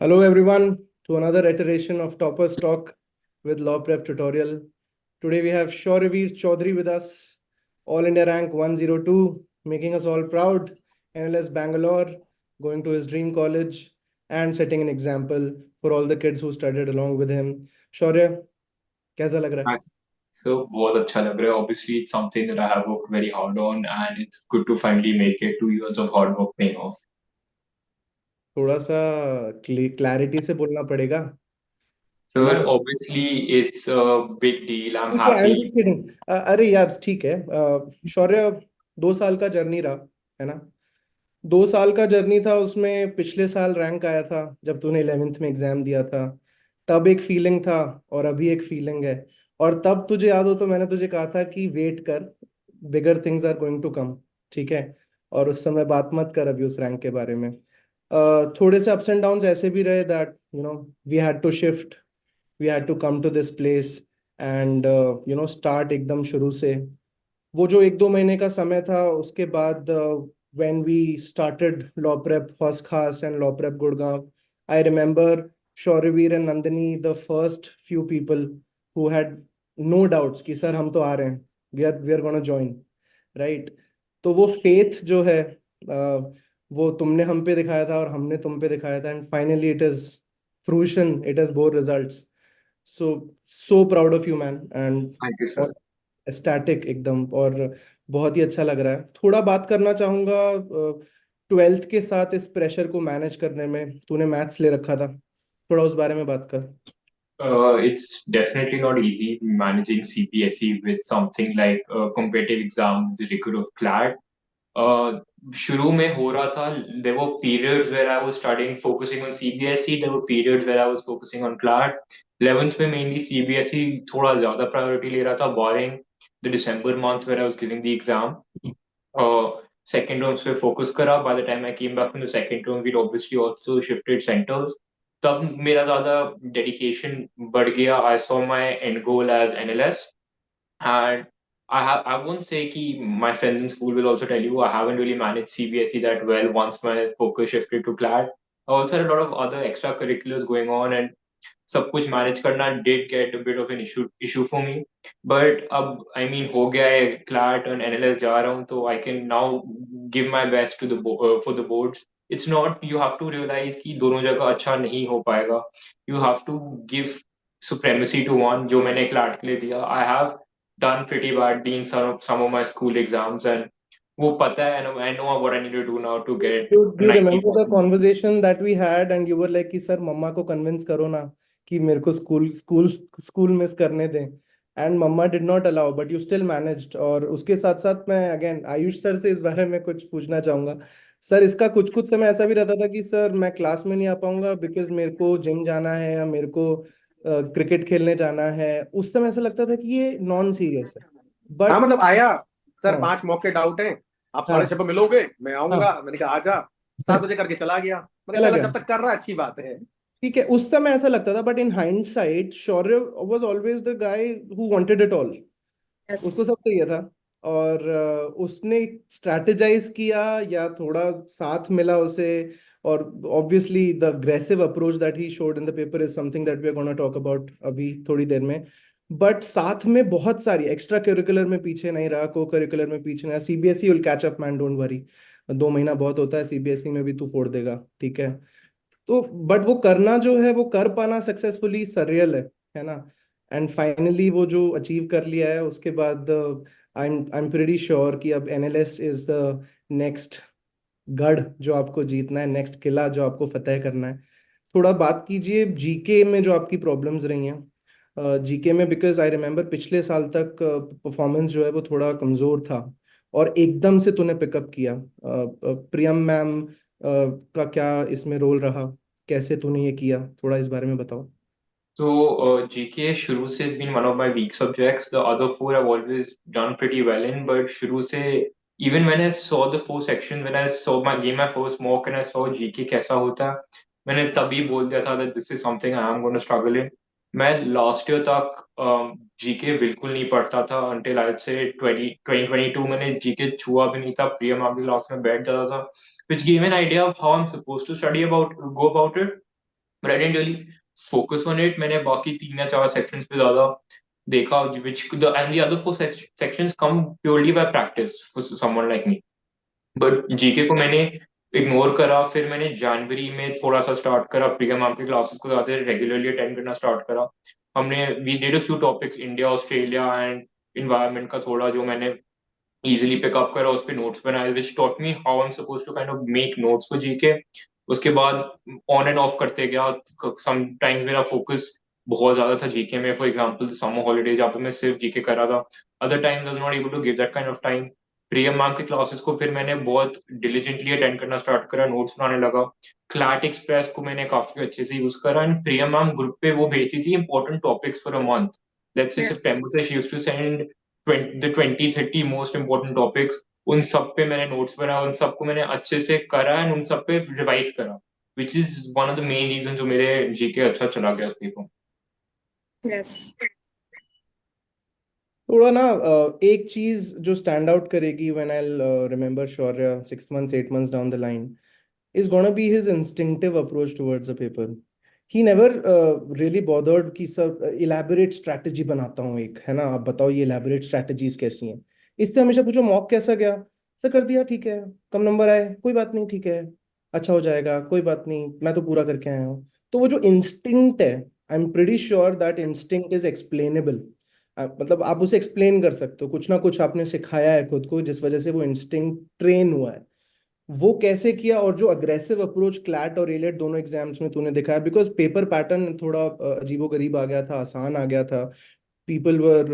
Hello everyone to another iteration of Toppers Talk with Law Prep tutorial. Today we have Shauryaveer Chaudhary with us, All India rank 102, making us all proud. NLS Bangalore, going to his dream college and setting an example for all the kids who studied along with him. Shaurya, कैसा लग रहा है? Nice. So बहुत अच्छा लग रहा है. Obviously, it's something that I have worked very hard on, and it's good to finally make it. 2 years of hard work paying off. थोड़ा सा क्लैरिटी से बोलना पड़ेगा है ना? Sir, obviously, it's a big deal. I'm ठीक है, I am happy. Just kidding. अरे यार ठीक है। शौर्य, 2 साल का जर्नी रहा है ना? 2 साल का जर्नी था, उसमें पिछले साल रैंक आया था जब तूने 11th में एग्जाम दिया था। तब एक फीलिंग था और अभी एक फीलिंग है। और तब तुझे याद हो तो मैंने तुझे कहा था कि वेट कर, bigger things are going to come. ठीक है। और उस समय बात मत कर अभी उस रैंक के बारे में। थोड़े से अप्स एंड डाउन्स ऐसे भी रहे that we had to shift, we had to come to this place and start एकदम शुरू से। वो जो 1-2 महीने का समय था उसके बाद when we started law prep Hos Khas and law prep Gurgaon, I remember Shauryaveer and Nandini, the first few people who had no doubts कि सर हम तो आ रहे हैं, we are gonna join, right? तो वो faith जो है वो तुमने हम पे दिखाया था और हमने तुम पे दिखाया था, and finally it is fruition, it has bore results. So proud of you man, and Thank you, sir. Static एकदम। और बहुत ही अच्छा लग रहा है। थोड़ा बात करना चाहूंगा 12th के साथ इस प्रेशर को मैनेज करने में। तूने मैथ्स ले रखा था, थोड़ा उस बारे में बात कर। It's definitely not easy managing CPSE with something like a competitive exam, the rigor of CLAT. शुरू में हो रहा था. There were periods where I was studying, focusing on CBSE. There were periods where I was focusing on CLAT. 11th में mainly CBSE थोड़ा ज्यादा priority ले रहा था, barring the December month where I was giving the exam. Second terms पे focus करा. By the time I came back from the second term, we'd obviously also shifted centers. तब मेरा ज्यादा dedication बढ़ गया. I saw my end goal as NLS. And I won't say कि my friends in school will also tell you I haven't really managed CBSE that well once my focus shifted to CLAT. I also had a lot of other extracurriculars going on, and सब कुछ manage करना did get a bit of an issue for me. But अब I mean हो गया है, CLAT और NLS जा रहा हूँ, तो I can now give my best to for the boards. It's not, you have to realize कि दोनों जगह अच्छा नहीं हो पाएगा. You have to give supremacy to one, जो मैंने CLAT के लिए दिया. I have done pretty badly in some of my school exams, and वो पता है, and I know what I need to do now to get Do you remember the 90%. conversation that we had and you were like कि sir मम्मा को convince करो ना कि मेरे को स्कूल स्कूल स्कूल मिस करने दें, एंड मम्मा did not allow but you still managed. और उसके साथ साथ मैं अगेन आयुष सर से इस बारे में कुछ पूछना चाहूंगा। सर, इसका कुछ कुछ समय ऐसा भी रहता था कि सर मैं क्लास में नहीं आ पाऊंगा बिकॉज मेरे को जिम जाना है या मेरे को क्रिकेट खेलने जाना है। उस समय ऐसा लगता था कि ये नॉन सीरियस है, हाँ बट मतलब आया। सर हाँ 5 मौके डाउट हैं, आप हाँ 6:30 पर मिलोगे, मैं आऊंगा। हाँ मैंने कहा आजा। 7 बजे करके चला गया। मैं कहा चला चला, गया। जब तक कर रहा है अच्छी बात है। ठीक है, उस समय ऐसा लगता था, but in hindsight Shaurya was always the guy who wanted it all. उसको यस। सब चाहिए था। और उसने स्ट्रैटेजाइज किया या थोड़ा साथ मिला उसे। और obviously the aggressive approach that he showed in the paper is something that we are gonna talk about अभी थोड़ी देर में। बट साथ में बहुत सारी एक्स्ट्रा करिकुलर में पीछे नहीं रहा, को करिकुलर में पीछे नहीं रहा। CBSE will catch up man, don't worry. 2 महीना बहुत होता है, सीबीएसई में भी तू फोड़ देगा, ठीक है? तो बट वो करना जो है, वो कर पाना सक्सेसफुली सररियल है ना? एंड फाइनली वो जो अचीव कर लिया है उसके बाद आई एम प्रीटी श्योर कि अब एनएलएस इज द नेक्स्ट गढ़ जो आपको जीतना है, नेक्स्ट किला जो आपको फतेह करना है। थोड़ा बात कीजिए जीके में जो आपकी प्रॉब्लम्स रही हैं। जीके में बिकॉज आई रिमेम्बर पिछले साल तक परफॉर्मेंस जो है वो थोड़ा कमजोर था और एकदम से तूने पिकअप किया। प्रियम मैम का क्या इसमें रोल रहा, कैसे तूने ये किया, थोड़ा इस बारे में बताओ। So, GK शुरू से has been one of my weak subjects. The other four I've always done pretty well in, but शुरू से, even when I saw the four section, when I saw my first mock and I saw GK कैसा होता है, मैंने तभी बोल दिया था that this is something I am going to struggle in. मैं लास्ट ईयर तक जीके बिल्कुल नहीं पढ़ता था until I'd say 2022 मैंने जीके छुआ भी नहीं था. प्रियम आपकी क्लास में बैठ जाता था, which gave me an idea of how I'm supposed to study about go about it. But I didn't really focus on it. मैंने बाकी 3 या 4 सेक्शंस पे ज्यादा देखा, which the and the other 4 sections come purely by practice for someone like me. But GK को मैंने ignore करा। फिर मैंने जनवरी में थोड़ा सा स्टार्ट करा, प्रिया मैम के क्लासेस को ज्यादा रेगुलरली अटेंड करना स्टार्ट करा। हमने we did a few topics, India Australia and environment का थोड़ा जो मैंने इजीली पिकअप करा, उस पे नोट्स बनाए, which taught me how I am supposed to kind of make notes for GK. उसके बाद ऑन एंड ऑफ करते गया। सम टाइम मेरा फोकस बहुत ज्यादा था जीके में, फॉर एग्जांपल समर हॉलीडे जहाँ पे मैं सिर्फ जीके कर रहा था। Other time I was not able to give that kind of time. Priyam ma'am के क्लासेस को फिर मैंने बहुत डिलीजेंटली अटेंड करना स्टार्ट करा, नोट्स बनाने लगा। क्लैट एक्सप्रेस को मैंने काफी अच्छे से यूज करा, एंड प्रियम मैम ग्रुप पे वो भेजती थी important topics for a month. Let's say सितंबर से she used to send the 20-30 most important topics. उन सब पे मैंने नोट्स बनाया, उन सबको मैंने अच्छे से करा एंड उन सब पे रिवाइज करा, which is one of the main reason जो मेरे जीके अच्छा चला गया उस पेपर। यस। थोड़ा ना एक चीज जो स्टैंड आउट करेगी when I remember Shaurya 6 months 8 months down the line is gonna be his instinctive approach towards the paper. He never really bothered कि सब elaborate strategy बनाता हूँ एक, है ना, आप बताओ ये elaborate strategies कैसी हैं। इससे हमेशा पूछो मॉक कैसा गया, सर कर दिया ठीक है, कम नंबर आए कोई बात नहीं ठीक है, अच्छा हो जाएगा कोई बात नहीं, मैं तो पूरा करके आया हूँ। तो वो जो इंस्टिंक्ट है, I am pretty sure that instinct is explainable. मतलब आप उसे एक्सप्लेन कर सकते हो, कुछ ना कुछ आपने सिखाया है खुद को जिस वजह से वो इंस्टिंक्ट ट्रेन हुआ है। वो कैसे किया, और जो अग्रेसिव अप्रोच क्लैट और एलेट दोनों एग्जाम्स में तूने दिखाया, बिकॉज पेपर पैटर्न थोड़ा अजीबोगरीब आ गया था, आसान आ गया था। पीपल वर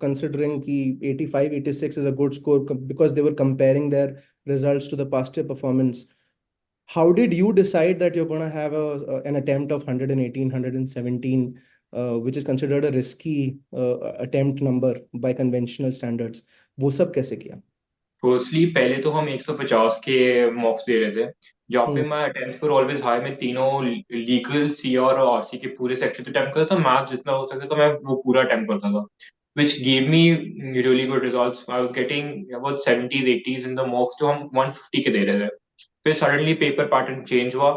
कंसिडरिंग कि 85 86 is a good score because they were comparing their results to the past year performance. How did you decide that you're going to have an attempt of 118 117, which is considered a risky attempt number by conventional standards? वो सब कैसे किया? Firstly पहले तो हम 150 के मॉक्स दे रहे थे, जहाँ पे हम्म। मैं अटेम्प्ट फॉर ऑलवेज हाई में तीनों लीगल, सी और आरसी के पूरे सेक्शन अटेम्प्ट करता था। मैथ जितना हो सकता था मैं वो पूरा अटेम्प्ट करता था, which gave me really good results. I was getting about 70s 80s in the mocks, जो हम 150 के दे रहे थे। फिर सडनली पेपर पैटर्न चेंज हुआ,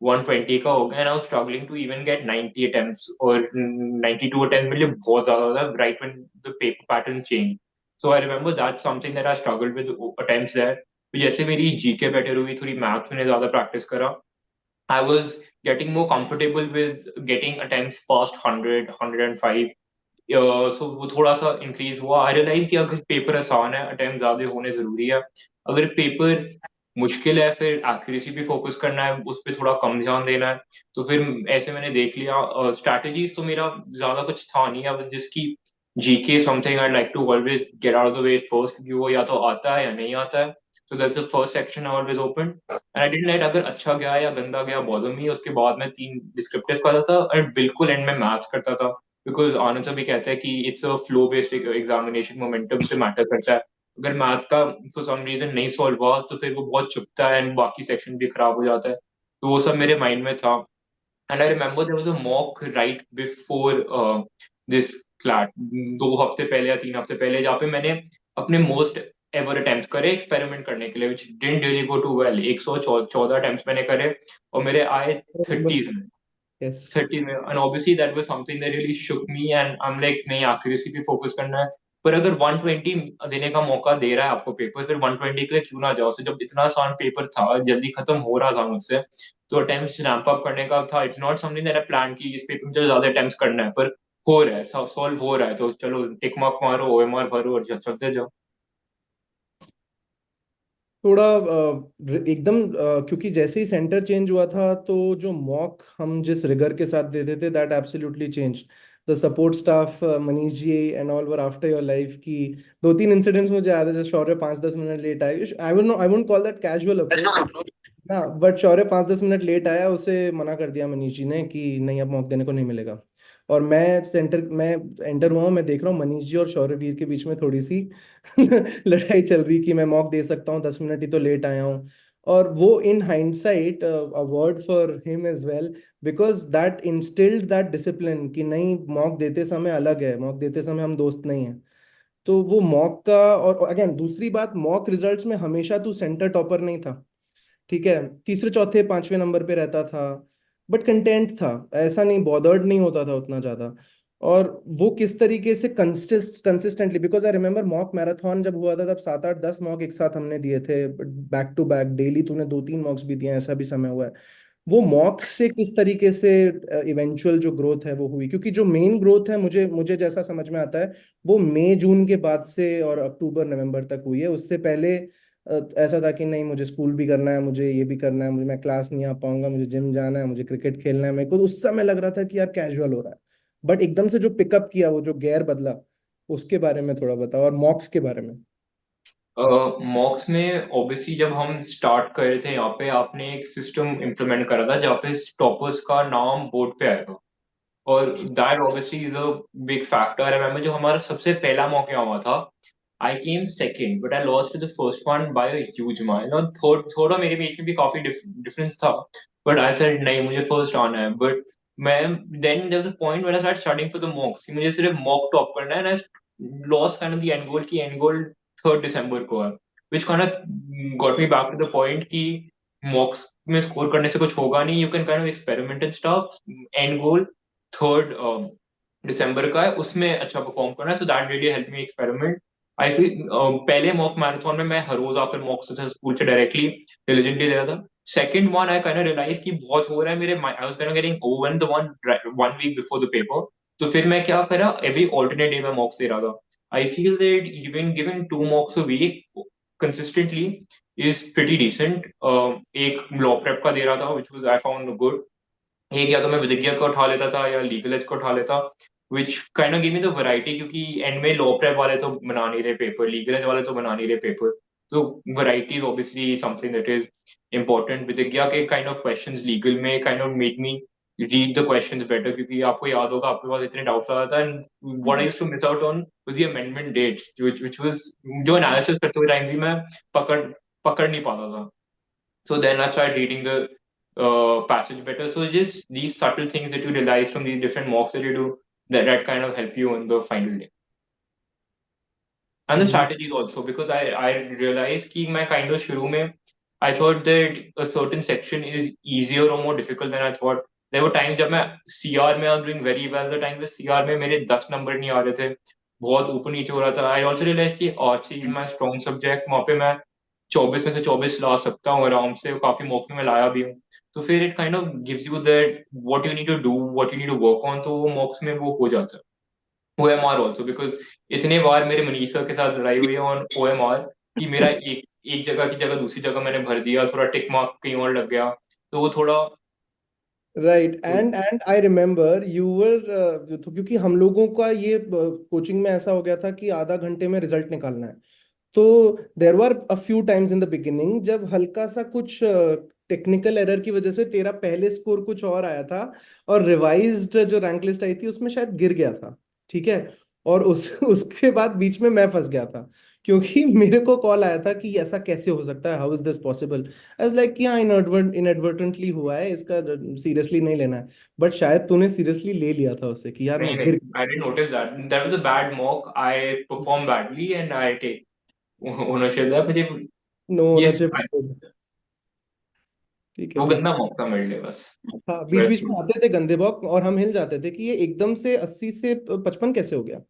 120 का हो गया, and I was struggling to even get 90 attempts, और 92 अटेम्प्ट मेरे लिए बहुत ज्यादा था right when the paper pattern change. So I remember that something that I struggled with attempts there. जैसे मेरी जीके बेटर हुई, थोड़ी मैथ्स में ज्यादा प्रैक्टिस करा, I was getting more comfortable with getting attempts past 100, 105. सो वो थोड़ा सा इंक्रीज हुआ। आई रियलाइज कि अगर पेपर आसान है, अटेम्प्ट ज्यादा होने जरूरी है। अगर पेपर मुश्किल है, फिर एक्यूरेसी पे फोकस करना है, उस पर थोड़ा कम ध्यान देना है। तो फिर ऐसे मैंने देख लिया। स्ट्रैटेजीज तो मेरा ज्यादा कुछ था नहीं, अब जिसकी GK something I like to always get out of the way first, क्योंकि वो या तो आता है या नहीं आता है। So that's the first section I always open, and I didn't like अगर अच्छा गया या गंदा गया बॉदर मी। उसके बाद मैं 3 डिस्क्रिप्टिव करता था, और बिल्कुल एंड में मैथ्स करता था, बिकॉज आनंद सर भी कहते हैं कि it's a flow based examination, momentum से मैटर करता है। अगर मैथ्स का फॉर सम रीजन नहीं सॉल्व हुआ तो फिर वो बहुत चुभता है, एंड बाकी सेक्शन भी खराब हो जाता है। तो वो सब मेरे माइंड में था। And I remember there was a mock right before this CLAT, 2 हफ्ते पहले या 3 हफ्ते पहले, जहाँ पे मैंने अपने मोस्ट एवर अटेम्प्ट करे एक्सपेरिमेंट करने के लिए, which didn't really go too well. 114 attempts मैंने करे, और मेरे आए 30 में। Yes. 30 में, and obviously that was something that really shook me, and I'm like नहीं, accuracy पे फोकस करना है। पर अगर 120 देने का मौका दे रहा है आपको पेपर, फिर 120 के लिए क्यों ना जाओ। So जब इतना आसान पेपर था, जल्दी खत्म हो रहा था मुझसे, तो अटेम्प्ट्स रैंप अप करने का था। It's not something that I plan की इस पेपर में चलो ज्यादा अटेम्प्ट्स करना है, पर हो रहा है, सॉल्व हो रहा है, तो चलो टिक मार्क मारो, ओएमआर भरो और चलते जाओ। थोड़ा एकदम क्योंकि जैसे ही सेंटर चेंज हुआ था तो जो मॉक हम जिस रिगर के साथ देते थे that absolutely change. The support staff Manish ji and all were after your life की 2-3 इंसिडेंट्स मुझे याद है, जैसे शौर्य 5-10 मिनट लेट आए, I wouldn't call that casual approach ना, बट शौर्य 5-10 मिनट लेट आया, उसे मना कर दिया मनीष जी ने कि नहीं अब मौका देने को नहीं मिलेगा। और मैं एंटर हुआ हूँ, मैं देख रहा हूँ मनीष जी और शौर्यवीर के बीच में थोड़ी सी लड़ाई चल रही कि मैं मॉक दे सकता हूँ, 10 मिनट ही तो लेट आया हूँ। और वो in hindsight award for him as well, because that instilled that discipline कि नहीं, मॉक देते समय अलग है, मॉक देते समय हम दोस्त नहीं हैं। तो वो मॉक का, और अगेन दूसरी बात, मॉक रिजल्ट्स में हमेशा तू सेंटर टॉपर नहीं था, ठीक है, तीसरे चौथे पांचवें नंबर पे रहता था। बट कंटेंट था, ऐसा नहीं बॉदर्ड नहीं होता था उतना ज्यादा। और वो किस तरीके से consistently, because I remember mock marathon जब हुआ था तब 7 8 10 मॉक एक साथ हमने दिए थे, बैक टू बैक डेली। तूने 2 3 मॉक्स भी दिए हैं, ऐसा भी समय हुआ है। वो मॉक्स से किस तरीके से इवेंचुअल जो ग्रोथ है वो हुई? क्योंकि जो मेन ग्रोथ है मुझे मुझे जैसा समझ में आता है वो मई जून के बाद से और अक्टूबर नवंबर तक हुई है। उससे पहले ऐसा था कि नहीं मुझे स्कूल भी करना है, मुझे ये भी करना है, मुझे मैं क्लास नहीं आ पाऊंगा, मुझे जिम जाना है, मुझे क्रिकेट खेलना है। मेरे को उस समय लग रहा था कि यार कैजुअल हो रहा है। बट एकदम से जो पिकअप किया, वो जो गेयर बदला, उसके बारे में थोड़ा बताओ, और मॉक्स के बारे में। मॉक्स में ऑब्वियसली जब हम स्टार्ट कर रहे थे यहाँ पे आपने एक सिस्टम इम्प्लीमेंट करा था जहाँ पे टॉपर्स का नाम बोर्ड पे आएगा, और that obviously is a big factor. I remember जो हमारा सबसे पहला मौका हुआ था, I came second but I lost the first one by a huge margin, और थोड़ा मेरे बीच में भी काफी डिफरेंस था, बट आई सेड नहीं मुझे फर्स्ट आना है। बट मैं then there was a point when I start studying for the mocks, मुझे सिर्फ मॉक टॉप करना है, and I lost kind of the end goal की एंड गोल 3 दिसंबर को है, which kind of got me back to the point कि mocks में स्कोर करने से कुछ होगा नहीं, you can kind of experiment and stuff. End goal 3 दिसंबर का है, उसमें अच्छा परफॉर्म करना है, so that really help me experiment. I feel पहले मॉक मैराथन में मैं हर रोज आकर मॉक से स्कूल से डायरेक्टली डिलीजेंटली दे रहा था। Second one I kind of realise कि बहुत हो रहा है मेरे, I was kind of getting overwhelm the one week before the paper. तो फिर मैं क्या करा, एवरी ऑल्टरनेट डे में मॉक्स दे रहा था। I feel that even giving 2 mocks a week consistently is pretty decent. एक लॉ प्रेप का दे रहा था which was I found good, एक या तो मैं विजिज्ञा को उठा लेता था या लीगल एज को उठा लेता, which kind of give me the variety, क्योंकि एंड में लॉ प्रेप वाले तो बना नहीं रहे पेपर, लीगल एज वाले तो बना नहीं रहे पेपर, तो variety is obviously something that is important. विजिज्ञा के काइंड ऑफ क्वेश्चंस लीगल में kind of made me read the questions better, क्योंकि आपको याद होगा आपके पास इतने डाउट्स आ रहा था, and what I used to miss out on was the amendment dates, which was जो एनालिसिस करते हुए टाइम भी मैं पकड़ पकड़ नहीं पाता था। So then I started reading the passage better. So just these subtle things that you realize from these different mocks that you do, that kind of help you on the final day. And the strategies also, because I realized कि मैं kind of शुरू में I thought that a certain section is easier or more difficult than I thought. There were times जब मैं CR में I was doing very well, the time में CR में मेरे 10 नंबर नहीं आ रहे थे, बहुत ऊपर नीचे हो रहा था। I also realized कि RC is my strong subject, वहाँ पे मैं 24 में से 24 ला सकता हूँ आराम से, काफी मौके में लाया भी हूँ। तो फिर it kind of gives you that what you need to do, what you need to work on, तो वो मॉक्स में वो हो जाता है। OMR also, because इतने बार मेरे मनीष सर के साथ लड़ाई हुई है ऑन OMR कि मेरा एक जगह की जगह दूसरी जगह मैंने भर दिया, थोड़ा टिक मार्क कहीं और लग गया, तो वो थोड़ा right. And I remember you were, तो क्योंकि हम लोगों का ये कोचिंग में ऐसा हो गया था कि आधा घंटे में रिजल्ट निकालना है। तो there were a few times in the beginning जब हल्का सा कुछ टेक्निकल एरर की वजह से तेरा पहले स्कोर कुछ और आया था, और रिवाइज्ड जो रैंक लिस्ट आई थी उसमें शायद गिर गया था। ठीक है। और उसके बाद बीच में मैं फंस गया था, क्योंकि मेरे को कॉल आया था कि ऐसा कैसे हो सकता है, how is this possible. As like कि हाँ इनएडवर्टेंटली हुआ है, इसका सीरियसली नहीं लेना है। बट शायद तूने सीरियसली ले लिया था उसे कि यार नहीं मैं नहीं, गिर। I didn't notice that. That was a bad mock. I performed badly and I take ownership that मुझे नो ये ओनरशिप। ठीक है वो ठीक है। गंदा मौका था मेरे लिए बस। हाँ, So बीच बीच ऐसे में आते थे गंदे बॉक और हम हिल जाते थे कि ये एकदम से 80 से 55 कैसे हो गया,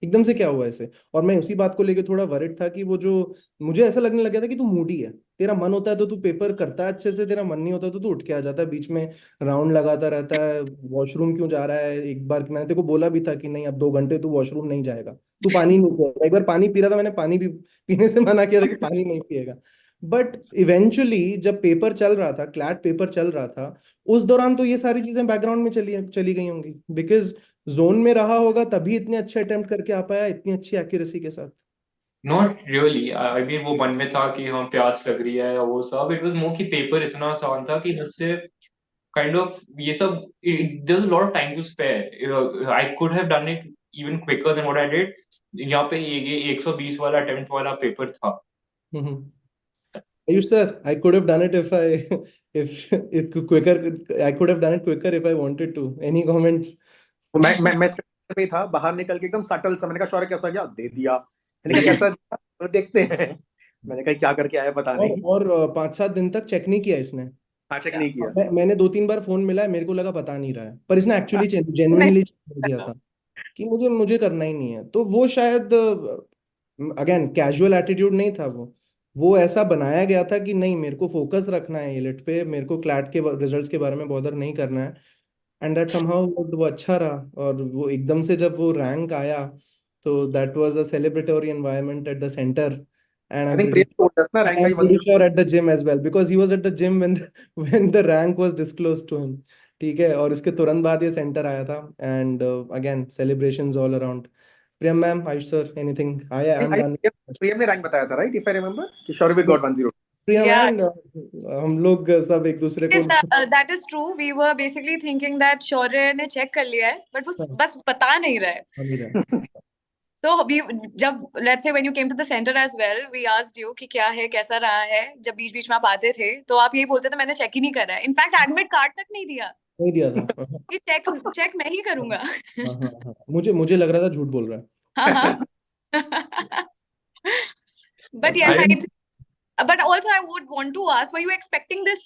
एकदम से क्या हुआ ऐसे। और मैं उसी बात को लेके थोड़ा वरिड था कि वो जो, मुझे ऐसा लगने लग गया था कि तू मूडी है। तेरा मन होता है तो तू पेपर करता है अच्छे से, तेरा मन नहीं होता तो तू उठ के आ जाता है, बीच में राउंड लगाता रहता है, वॉशरूम क्यों जा रहा है। एक बार मैंने तेरे को बोला भी था कि नहीं अब 2 घंटे तू वॉशरूम नहीं जाएगा, तू पानी नहीं पिएगा। एक बार पानी पी रहा था, मैंने पानी भी पीने से मना किया था कि पानी नहीं पिएगा। बट इवेंचुअली जब पेपर चल रहा था, क्लैट पेपर चल रहा था, उस दौरान तो ये सारी चीजें बैकग्राउंड में चली चली गई होंगी, बिकॉज जोन में रहा होगा तभी इतने अच्छे अटेम्प्ट करके आ पाया इतनी अच्छी एक्यूरेसी के साथ। नॉट रियली, आई मीन वो मन में था कि हाँ प्यास लग रही है या वो सब, इट वाज मोर कि पेपर इतना आसान था कि मुझसे काइंड ऑफ ये सब, there was a lot of time to spare, I could have done it even quicker than what I did. यहाँ पे ये 120 वाला अटेम्प्ट वाला पेपर था। Ayush sir, I could have done it if I if it quicker. I could have done it quicker if I wanted to. Any comments? तो मैं stage पे ही था, बाहर निकल के एकदम सटल सा मैंने कहा शौर्य कैसा गया, दे दिया। मैंने कहा कैसा दिया? तो देखते हैं। मैंने कहा क्या करके आया पता नहीं। और 5 7 दिन तक चेक नहीं किया इसने। हाँ, चेक नहीं किया। मैंने 2-3 बार फोन मिला है, मेरे को लगा बता नहीं रहा है, पर इसने एक्चुअली नहीं, जेन्युइनली दिया था कि मुझे मुझे करना ही नहीं है। तो वो शायद अगेन कैजुअल एटीट्यूड नहीं था, वो ऐसा बनाया गया था कि नहीं, मेरे को फोकस रखना है एलिट पे, मेरे को क्लैट के रिजल्ट्स के बारे में बॉदर नहीं करना है। एंड दैट समहाउ वो अच्छा रहा, और वो एकदम से जब वो रैंक आया, तो that was a celebratory environment at the centre. And I I am think pretty Priya told us ना rank I I'm pretty 102। sure at the gym as well, because he was at the gym when when the rank was disclosed to him. ठीक है, और उसके तुरंत बाद ये centre आया था। And again celebrations all around. Priyam ma'am, Ayush sir, anything? I I am I done. Priyam ने रैंक बताया था, राइट, इफ आई रिमेंबर, कि Saurabh got 102। Priyam yeah, and हम लोग सब एक दूसरे को is, that is true. We were basically thinking that शौर्य ने चेक कर लिया है, but वो बस बता नहीं रहा है. नहीं रहा। तो we जब let's say when you came to the center as well, we asked you कि क्या है, कैसा रहा है. जब बीच बीच में आप आते थे, तो आप यही बोलते थे मैंने चेक ही नहीं करा है. इनफैक्ट एडमिट कार्ड तक नहीं दिया नहीं दिया था। कि चेक चेक मैं ही करूंगा. हाँ हाँ हाँ, मुझे लग रहा था झूठ बोल रहा है। हाँ हाँ. But yes, I I didn't. but also I would want to ask, were you expecting this?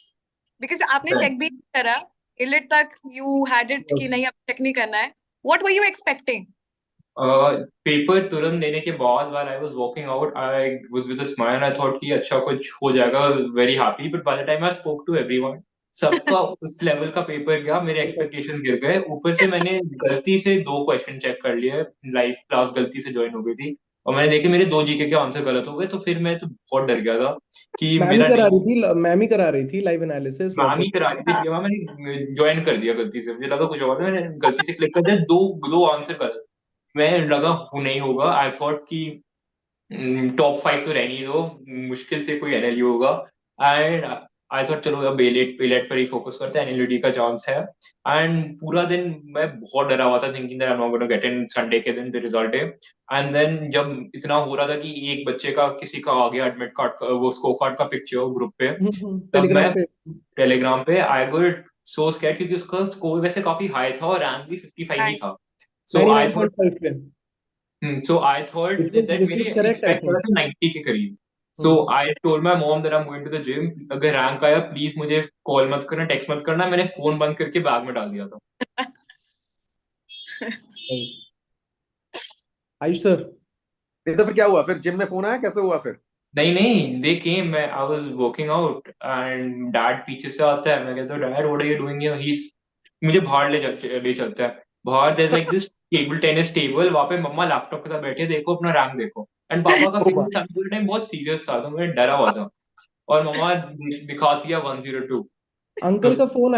Because आपने चेक भी नहीं करा, इलिट तक you had it कि Yes. नहीं अब चेक नहीं करना है. What were you expecting? Paper तुरंत देने के बाद while I was walking out, I was with a smile. I thought कि अच्छा कुछ हो जाएगा, very happy. But by the time I spoke to everyone, सबका उस लेवल का पेपर गया, मेरे एक्सपेक्टेशन गिर गए। ऊपर से मैंने गलती से 2 क्वेश्चन चेक कर लिए, लाइव क्लास गलती से ज्वाइन हो गई थी, और मैंने देखे मेरे 2 जीके के आंसर गलत हो गए। तो फिर मैं तो बहुत डर गया था कि मेरा नहीं। मैम ही करा रही थी लाइव एनालिसिस, मैम मॉक। ही करा रही थी प्रियमा, मैंने ज्वाइन कर दिया गलती से, मुझे लगा कुछ और, मैंने गलती से क्लिक कर दिया, दो आंसर गलत। मैं लगा नहीं होगा, आई थॉट कि टॉप 5 तो रहनी दो, मुश्किल से कोई एनएलयू होगा। एंड आई थॉट चलो अब एलेट एलेट पर ही फोकस करते हैं, एनएलयूडी का चांस है। एंड पूरा दिन मैं बहुत डरा हुआ था, thinking that I am not gonna get in Sunday के दिन the result day. And then जब इतना हो रहा था कि एक बच्चे का किसी का आ गया एडमिट कार्ड का, वो स्कोर कार्ड का पिक्चर ग्रुप पे, तब मैं टेलीग्राम पे। टेलीग्राम पे आई गॉट सो स्कैर्ड, क्योंकि उसका स्कोर वैसे काफी हाई था और रैंक भी 55 ही था। सो आई थॉट 99.5 पे। that which was मेरे correct, I एक्सपेक्ट कर think. रहा था 90 के करीब। So I told my mom that I am going to the gym, अगर रैंक आया प्लीज मुझे कॉल मत करना, टेक्स्ट मत करना। मैंने फोन बंद करके बैग में डाल दिया था। आयुष सर। नहीं तो फिर क्या हुआ, फिर जिम में फोन आया, कैसे हुआ फिर? नहीं नहीं, दे केम, मैं I was working out and dad पीछे से आता है, मैं कहता हूँ dad what are you doing here, he मुझे बाहर ले चलता है। बाहर there like this table tennis table, वहां पे मम्मा लैपटॉप के साथ बैठे, देखो अपना रैंक देखो। एंड पापा का ओ फेस पूरे टाइम बहुत सीरियस था, तो मैं डरा हुआ था, और मम्मा दिखाती है 102। तो अंकल का फोन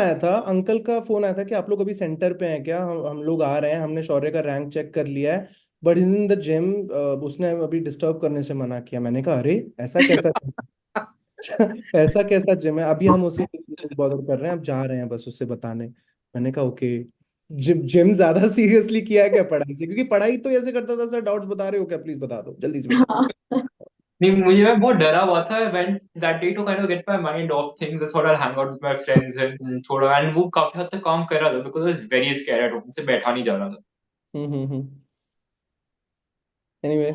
आया था कि आप लोग अभी सेंटर पे हैं क्या, हम लोग आ रहे हैं, हमने शौर्य का रैंक चेक कर लिया है, but is in the gym. उसने अभी डिस्टर्ब करने से मना किया। मैंने कहा अरे ऐसा कैसा ऐसा कैसा जिम है, अभी हम उसी बॉदर कर रहे हैं, अब जा रहे हैं बस उससे बताने। मैंने कहा ओके। जिम जिम ज्यादा सीरियसली किया है क्या पढ़ाई से? क्योंकि पढ़ाई तो ऐसे करता था, सर डाउट्स बता रहे हो क्या, प्लीज बता दो, जल्दी से बताओ। नहीं, मुझे मैं बहुत डरा हुआ था, went that day to kind of get my mind off things, I thought I hang out with my friends and थोड़ा, एंड वो काफी हद तक काम कर रहा था because I was very scared at home, से बैठा नहीं जा रहा था। हम्म। एनीवे,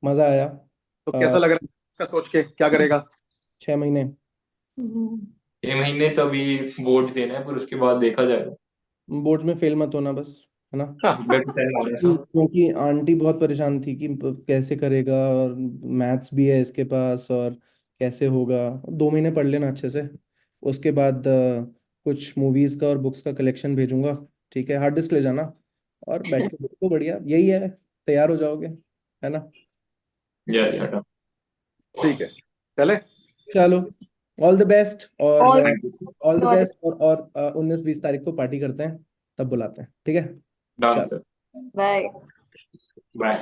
मजा आया। तो कैसा लग रहा है इसका सोच के, क्या करेगा? 6 महीने। ये महीने तो अभी बोर्ड देना है, पर उसके बाद देखा जाएगा। बोर्ड में फेल मत होना बस, है ना? Better to sell minus. क्योंकि आंटी बहुत परेशान थी कि कैसे करेगा, और मैथ्स भी है इसके पास, और कैसे होगा। 2 महीने पढ़ लेना अच्छे से, उसके बाद कुछ मूवीज का और बुक्स का कलेक्शन भेजूंगा। ठीक है, हार्ड डिस्क ले जाना, और बैठ के देखो, बढ़िया यही है, तैयार हो जाओगे, है ना? सही यस है। सर। ठीक है, चले। चलो, ऑल द बेस्ट, और All thank you sir. All the best, और 19-20 तारीख को पार्टी करते हैं, तब बुलाते हैं, ठीक है? डन चलो। सर। Bye. बाय।